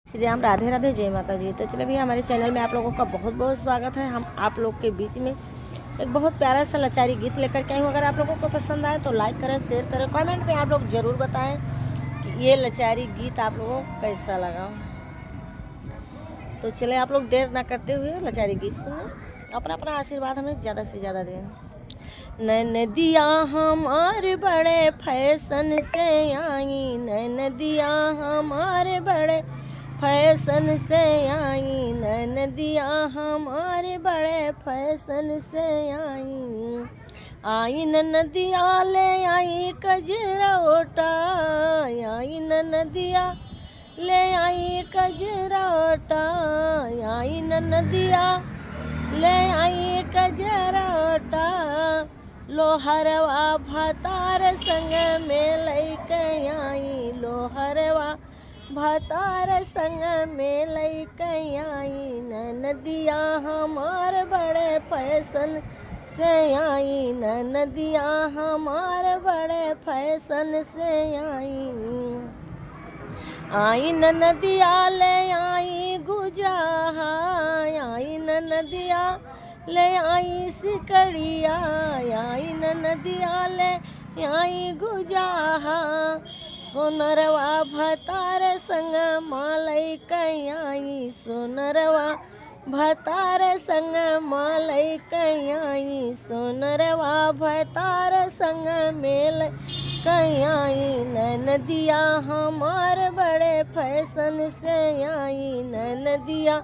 श्री राम, राधे राधे, जय माता जी। तो चलिए भैया, हमारे चैनल में आप लोगों का बहुत बहुत स्वागत है। हम आप लोग के बीच में एक बहुत प्यारा सा लाचारी गीत लेकर के आई हूँ। अगर आप लोगों को पसंद आए तो लाइक करें, शेयर करें, कमेंट में आप लोग ज़रूर बताएं कि ये लाचारी गीत आप लोगों को कैसा लगा। तो चले आप लोग देर ना करते हुए लाचारी गीत सुने, अपना अपना आशीर्वाद हमें ज़्यादा से ज़्यादा दें। नैनदिया हमारे बड़े फैशन से आई, नैनदिया हमारे बड़े फैशन से आई, नैनदिया हमारे बड़े फैशन से आई नदिया ले आई कजरा ओटा, आई नदिया ले आई कजरा ओटा, आई नदिया ले आई कजरा ओटा, लोहरवा भतार संग में लैके आई, लोहरवा भतार संग में लैके आई, नदिया हमार बड़े फैशन से आई, नदिया हमार बड़े फैशन से आई नदिया ले आई गुजाहा, आई नदिया ले आई सिकड़िया, आई नदिया ले आई गुजाहा, सोनरवा भतार संग मालई कई, सोनरवा भतार संग मालई कई, सोनरवा भतार संग मेल कई, नदिया हमार बड़े फैशन से आई, नदिया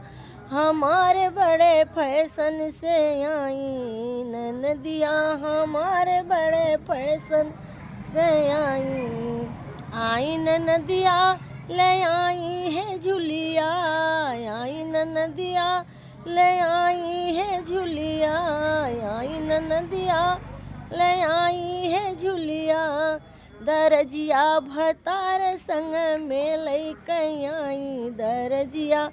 हमारे बड़े फैशन से आई, नदिया हमारे बड़े फैशन से आई नदिया ले आई है झुलिया, आई नदिया ले आई है झुलिया, आई नदिया ले आई है झुलिया, दरजिया भतार संग में लैके आई, दरजिया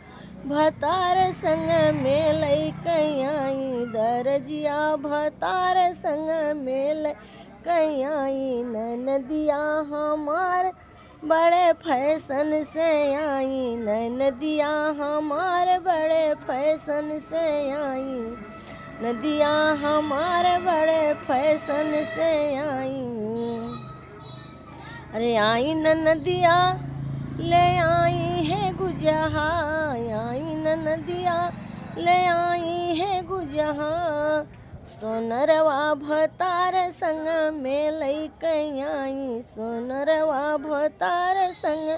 भतार संग में लैके आई, दरजिया भतार संग में लैके आई, नदिया हमार बड़े फैशन से आई, नदिया हमार बड़े फैशन से आई, नदिया हमारे बड़े फैशन से आई। अरे आई नदिया ले आई है गुजहा, आई नदिया ले आई है गुजहा, सोनरवा भतार संग में लैके आई, सोनरवा भतार संग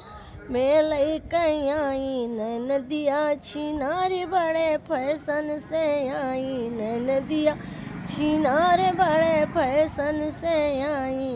में लैके आई, नदिया छिनारे बड़े फैशन से आई, नदिया छिनारे बड़े फैशन से आई।